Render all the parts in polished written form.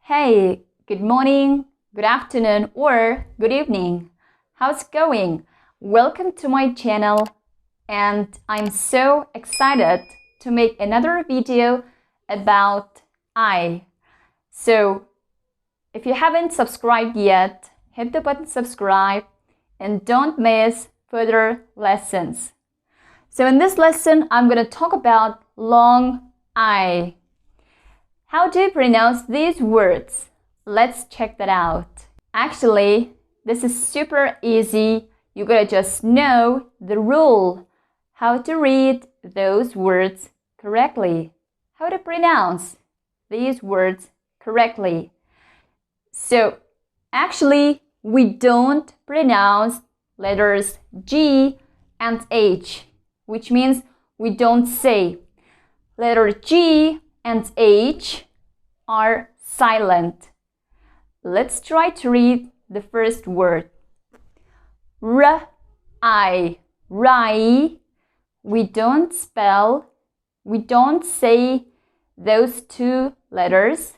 Hey, good morning, good afternoon, or good evening. How's it going? Welcome to my channel, and I'm so excited to make another video about I. So, if you haven't subscribed yet, hit the button subscribe and don't miss further lessons. So in this lesson, I'm going to talk about long I. How do you pronounce these words? Let's check that out. Actually, this is super easy. You gotta just know the rule. How to read those words correctly. How to pronounce these words correctly. So, actually, we don't pronounce letters G and H, which means we don't say letter G and H are silent. Let's try to read the first word. R-I, rai. We don't say those two letters.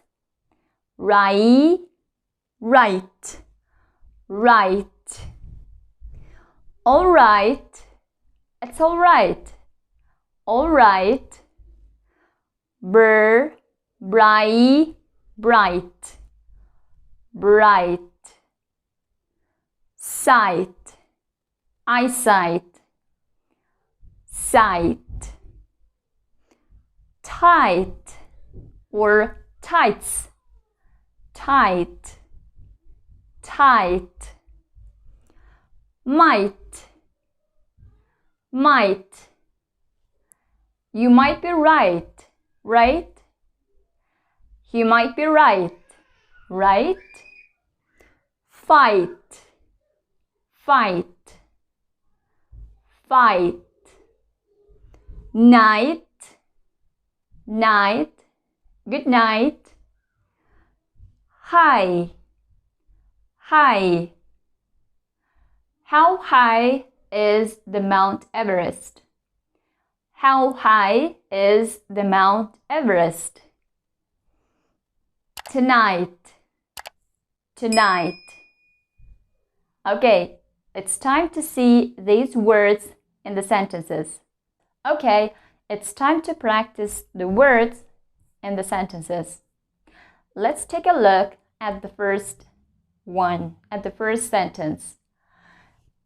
Rai, right, right. All right, it's all right. All right. Bright, bright, bright. Sight, eyesight, sight. Tight or tights, tight, tight. Might, might. You might be right. Right? You might be right. Right? Fight, fight, fight. Night, night. Good night. High, high. How high is the Mount Everest? How high is the Mount Everest? Tonight, tonight. Okay, it's time to see these words in the sentences. Okay, it's time to practice the words in the sentences. Let's take a look at the first one, at the first sentence.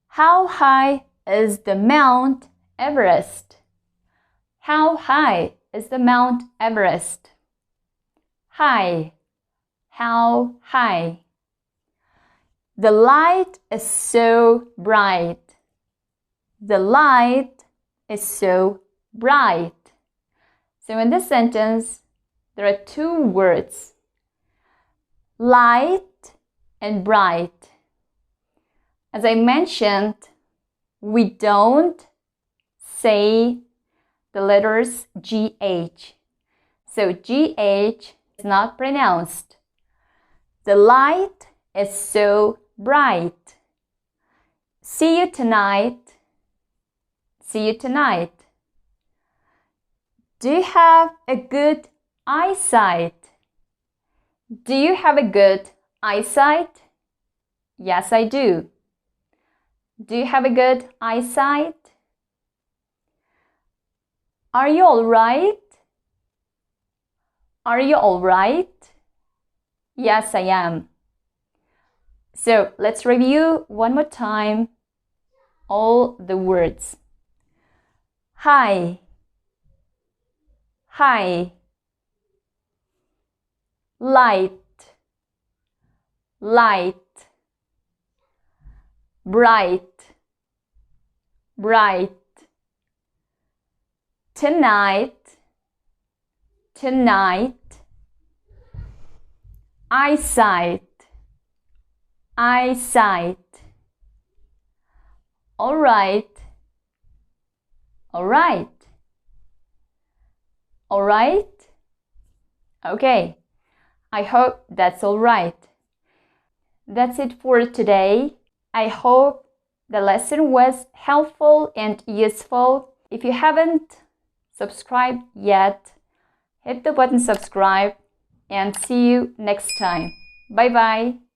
How high is the Mount Everest? How high is the Mount Everest? High. How high? The light is so bright. The light is so bright. So in this sentence, there are two words. Light and bright. As I mentioned, we don't say the letters GH. So GH is not pronounced. The light is so bright. See you tonight. See you tonight. Do you have a good eyesight? Do you have a good eyesight? Yes, I do. Do you have a good eyesight? Are you all right? Are you all right? Yes, I am. So let's review one more time all the words. High, high. Light, light. Bright, bright. Tonight, tonight. Eyesight, eyesight. All right, all right. All right? Okay, I hope that's all right. That's it for today. I hope the lesson was helpful and useful. If you haven't subscribed yet, hit the button subscribe and see you next time. Bye bye.